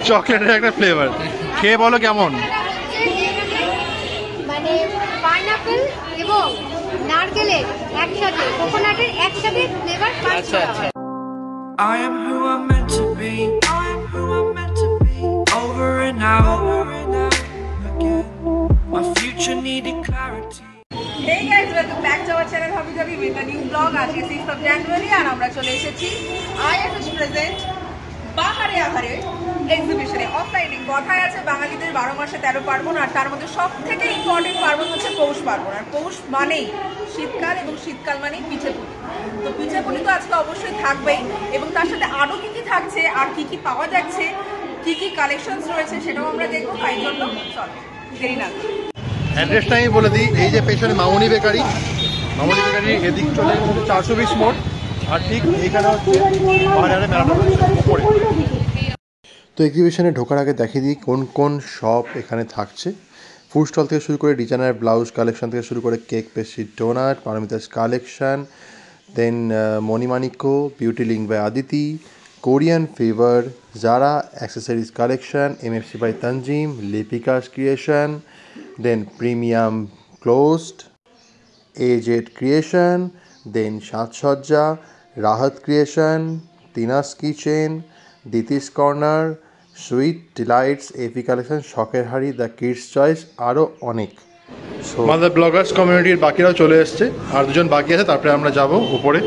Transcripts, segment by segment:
চকলেটের একটা ফ্লেভার, খেয়ে বলো কেমন? মানে পাইনাপল এবং নারকেলের একসাথে, কোকোনাটের একসাথে ফ্লেভার পাঁচ করা হয়। I am who I'm meant to be. I am who I'm meant to be. Over and out again. My future needed clarity. Hey guys, welcome back to our channel Hobby Jabi with a new vlog. আজকে 6th of January আর আমরা চলে এসেছি IFS present বাহারে আহারে এক্সিবিশনে। অফলাইনে কথায় আছে বাঙালিদের 12 মাসে 13 পার্বণ, আর তার মধ্যে সব থেকে ইম্পর্টেন্ট পার্বণ হচ্ছে পৌষ পার্বণ। আর পৌষ মানেই শীতকাল, এবং শীতকাল মানেই পিঠেপুলি। তো পিঠেপুলি তো আজকে অবশ্যই থাকবেই, এবং তার সাথে আরও কী কী থাকছে আর কী কী পাওয়া যাচ্ছে, কী কী কালেকশনস রয়েছে সেটাও আমরা দেখবো। তাই জন্য চলো দেরি না করি, অ্যাড্রেসটা আমি বলে দিই। এই যে পেছনে মামনি বেকারি, মামনি বেকারি এদিক চলে 420 মোড়, আর ঠিক এইখানে হচ্ছে বাহারে মেলাটা উপরে। তো এক্সিবিশনে ঢোকার আগে দেখিয়ে দিই কোন কোন শপ এখানে থাকছে। ফুড স্টল থেকে শুরু করে ডিজাইনার ব্লাউজ কালেকশন থেকে শুরু করে cake pastry donut, Paramita's collection, then Manimanikya, beauty link by Aditi, Korean favour, Zara accessories collection, MFC by Tanzim, Lipika's creation, then premium closed, AZ creation, then Sajsojja, Rahat creation, Tina's kitchen, Diti's corner, sweet delights, AP collection, শখের হাড়ি, the kids choice, আরও অনেক। আমাদের Bloggers কমিউনিটির বাকিরাও চলে এসছে, আর দুজন বাকি আছে, তারপরে আমরা যাব উপরে।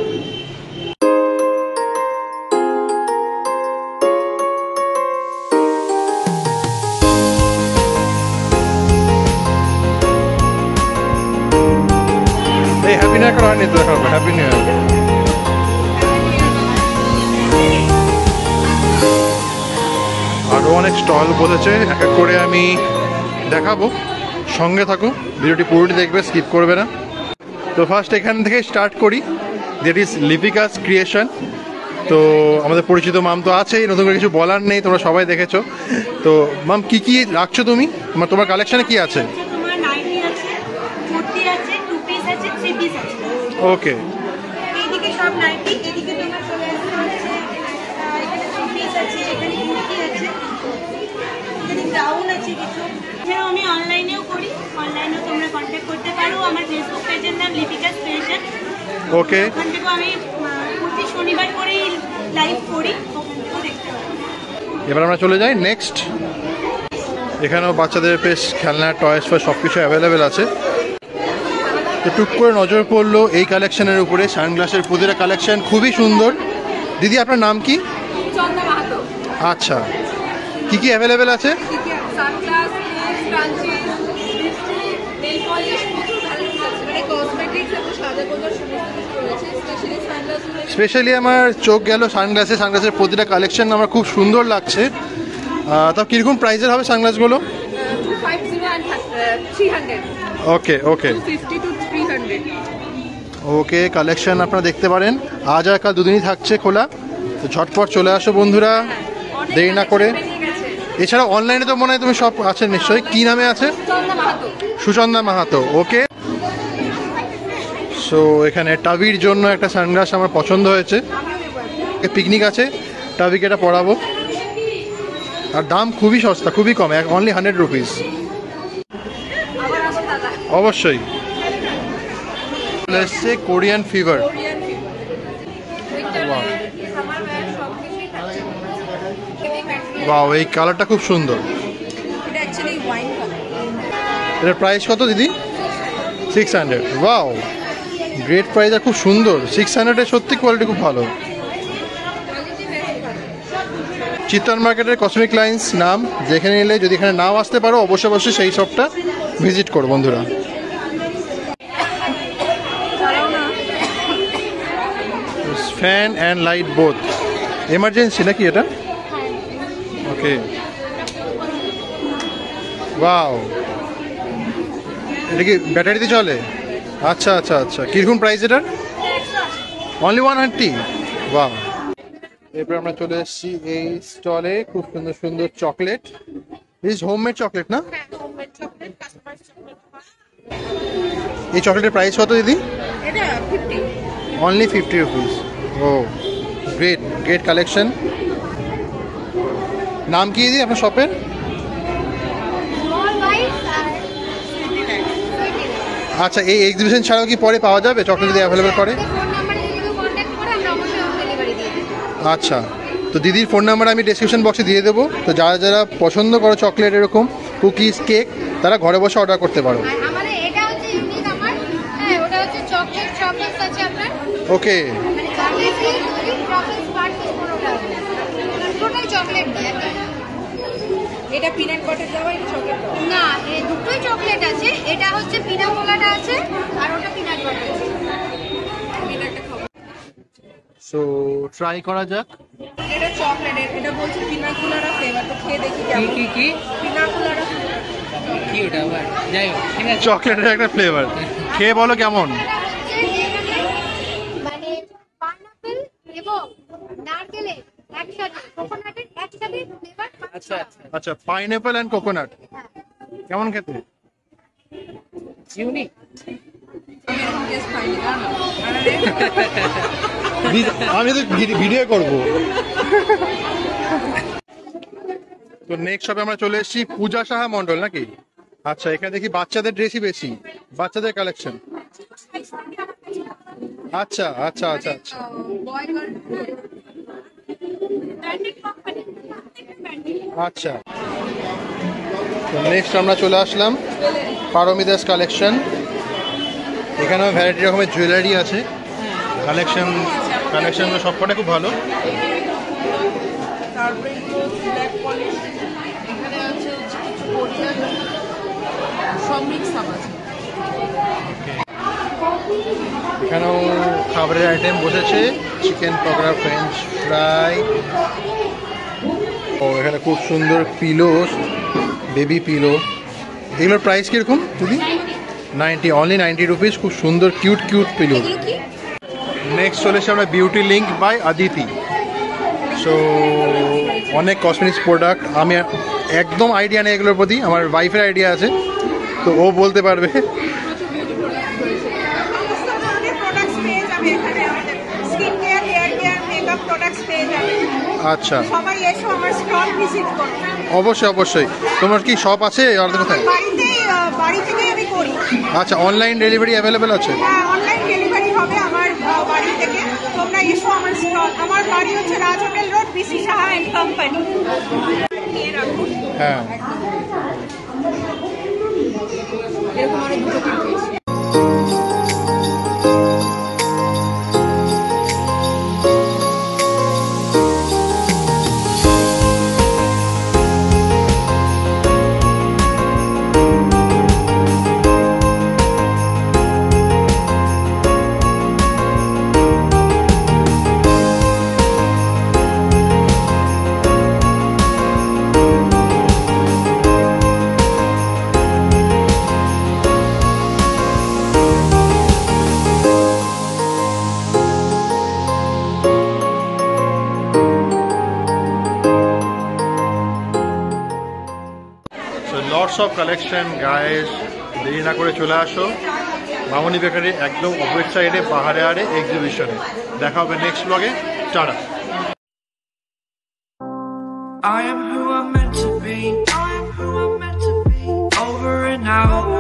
এই হ্যাপি নিউ ইয়ার করা হয়নি তো, দেখা হবে হ্যাপি নিউ ইয়ার। আরও অনেক স্টল বসেছে, এক এক করে আমি দেখাবো, সঙ্গে থাকো, ভিডিওটি পুরোটি দেখবে, স্কিপ করবে না। তো ফার্স্ট এখান থেকে স্টার্ট করি, দ্যাট ইজ লিপিকাস ক্রিয়েশন। তো আমাদের পরিচিত মাম তো আছেই, নতুন করে কিছু বলার নেই, তোমরা সবাই দেখেছো। তো মাম কি কি রাখছো তুমি, তোমার কালেকশনে কি আছে? ওকে, এইদিকে সব নাইটি, এদিকে তোমার চলে আসছে হচ্ছে এখানে থ্রি পিস আছে, এখানে কুর্তি আছে, এখানে গাউন আছে কিছু। এছাড়াও আমি অনলাইনেও করি, অনলাইনেও তোমরা কন্ট্যাক্ট করতে পারো। আমার ফেসবুক পেজের নাম লিপিকাস ক্রিয়েশন। ওকে, ওখান থেকেও আমি প্রতি শনিবার করেই লাইভ করি, ওখান থেকেও দেখতে পারো। এবার আমরা চলে যাই নেক্সট। এখানেও বাচ্চাদের বেশ খেলনা, টয়েস ফয়েস সব কিছু অ্যাভেলেবেল আছে। তো টুক করে নজর পড়লো এই কালেকশনের উপরে, সানগ্লাসের প্রতিটা কালেকশন খুবই সুন্দর। দিদি আপনার নাম কি? চন্দা মাহাতো। আচ্ছা, কি কি অ্যাভেলেবেল আছে? সানগ্লাস, স্ক্রাঞ্চি, নেল পলিশ, প্রচুর ভ্যারাইটিস আছে, মানে কসমেটিক্স এবং সাজাগোজার সমস্ত কিছু রয়েছে। স্পেশালি সানগ্লাসগুলো, স্পেশালি আমার চোখ গেল সানগ্লাসে, সানগ্লাসের প্রতিটা কালেকশন আমার খুব সুন্দর লাগছে। তাও কীরকম প্রাইসের হবে সানগ্লাসগুলো? 250 and 300, okay okay 250 to 300। Okay, collection আপনারা দেখতে পারেন। আজ আর কাল দুদিনই থাকছে খোলা, তো ঝটপট চলে আসো বন্ধুরা, দেরি না করে। এছাড়া অনলাইনে তো মনে হয় তুমি সব আছে নিশ্চয়ই, কি নামে আছে? সুচন্দা মাহাতো। ওকে, সো এখানে টাবির জন্য একটা সানগ্লাস আমার পছন্দ হয়েছে, পিকনিক আছে, টাবিকে এটা পরাবো। আর দাম খুবই সস্তা, খুবই কম, অনলি 100 রুপিস। অবশ্যই এসছে কোরিয়ান ফিভার। ওয়াও, এই কালারটা খুব সুন্দর। এটা অ্যাকচুয়ালি ওয়াইন কালার। এটার প্রাইস কত দিদি? 600। ওয়াও, গ্রেট প্রাইস, আর খুব সুন্দর। 600-এ সত্যি কোয়ালিটি খুব ভালো। চিত্তন মার্কেটের কসমিক লাইন্স নাম, যেখানে এলে যদি এখানে নাও আসতে পারো, অবশ্যই অবশ্যই সেই শপটা ভিজিট করো বন্ধুরা। Fan and light both, emergency নাকি এটা? ওকে, ওয়াও, এটা কি ব্যাটারিতে চলে? আচ্ছা আচ্ছা আচ্ছা, কীরকম প্রাইস এটার? অনলি 130। ওয়াও। এরপর আমরা চলে এসেছি এই স্টলে, খুব সুন্দর সুন্দর চকলেট। দিস হোমমেড চকলেট না? এই চকলেটের প্রাইস কত দিদি? এটা 50, অনলি 50 রুপিস। ও গ্রেট, গ্রেট কালেকশন। নাম কি দিদি আপনার শপের? আচ্ছা, এই এক্সিবিশন ছাড়াও কি পরে পাওয়া যাবে চকলেট যদি অ্যাভেলেবেল করে? আচ্ছা, তো দিদির ফোন নাম্বার আমি ডেসক্রিপশন বক্সে দিয়ে দেবো। তো যারা যারা পছন্দ করো চকলেট এরকম কুকিজ কেক, তারা ঘরে বসে অর্ডার করতে পারো। ওকে, এটা পিনাট বাটার দেওয়া, এটা চকলেট দেওয়া না, এই দুটোই চকলেট আছে। এটা হচ্ছে পিনা কোলাটা আছে আর ওটা পিনাট বাটার আছে। পিনাটটা খাবো। সো ট্রাই করা যাক। এটা চকলেট, এটা বলছে পিনাকুলারা ফ্লেভার, তো খেয়ে দেখি কেমন। কি পিনাকুলারা কি ওটা আবার? যাই হোক, ঠিক আছে। চকলেটের একটা ফ্লেভার, খেয়ে বলো কেমন। মানে পাইনাপেল এবং নারকেলের একসাথে, কোকোনাটের একসাথে ফ্লেভার। আচ্ছা আচ্ছা, আচ্ছা, পাইনঅ্যাপল এন্ড কোকোনাট, কেমন খেতে? ইউনিক। টেস্ট খাইনি না। আমি তো ভিডিও করব। তো নেক্সট শপে আমরা চলে এসেছি পূজা সাহা মন্ডল নাকি? আচ্ছা, এখানে দেখি বাচ্চাদের ড্রেসই বেশি, বাচ্চাদের কালেকশন। আচ্ছা আচ্ছা আচ্ছা আচ্ছা, আচ্ছা। তো নেক্সট আমরা চলে আসলাম পারমিদাস কালেকশন। এখানেও ভ্যারাইটি রকমের জুয়েলারি আছে, কালেকশনগুলো সবকটা খুব ভালো। তারপরে ব্ল্যাক পলিশ, এখানে আছে কিছু কোরিয়ান সব মিক্স আপ আছে। এখানেও খাবারের আইটেম বসেছে, চিকেন পকোড়া, ফ্রেঞ্চ ফ্রাই। ও এখানে খুব সুন্দর পিলো, বেবি পিলো। এগুলোর প্রাইস কিরকম দিদি? 90, অনলি 90 রুপিস। খুব সুন্দর কিউট কিউট পিলো। নেক্সট চলে এসে আমরা beauty link by Aditi. So অনেক কসমেটিক্স প্রোডাক্ট, আমি একদম আইডিয়া নেই এগুলোর প্রতি, আমার ওয়াইফের আইডিয়া আছে, তো ও বলতে পারবে। আচ্ছা, অবশ্যই অবশ্যই। তোমার কি শপ আছে আর কোথায়? আচ্ছা, অনলাইন ডেলিভারি অ্যাভেলেবেল আছে? অনলাইন ডেলিভারি হবে আমার বাড়ি থেকে। তোমরা এসো আমার স্টল। আমার বাড়ি হচ্ছে Raj hotel road, BC Saha and company. নিয়ে রাখুন। হ্যাঁ, এরকম অনেক দুটো পেয়েছি। লটস অফ কালেকশন গাইস, দেরি না করে চলে আসো মামনি বেকারি, একদম অপোজিট সাইডে পাহাড়ে আড়ে এক্সিবিশনে। দেখা হবে নেক্সট ব্লগে। Tata. I am who I'm meant to be. I am who I'm meant to be. Over and out.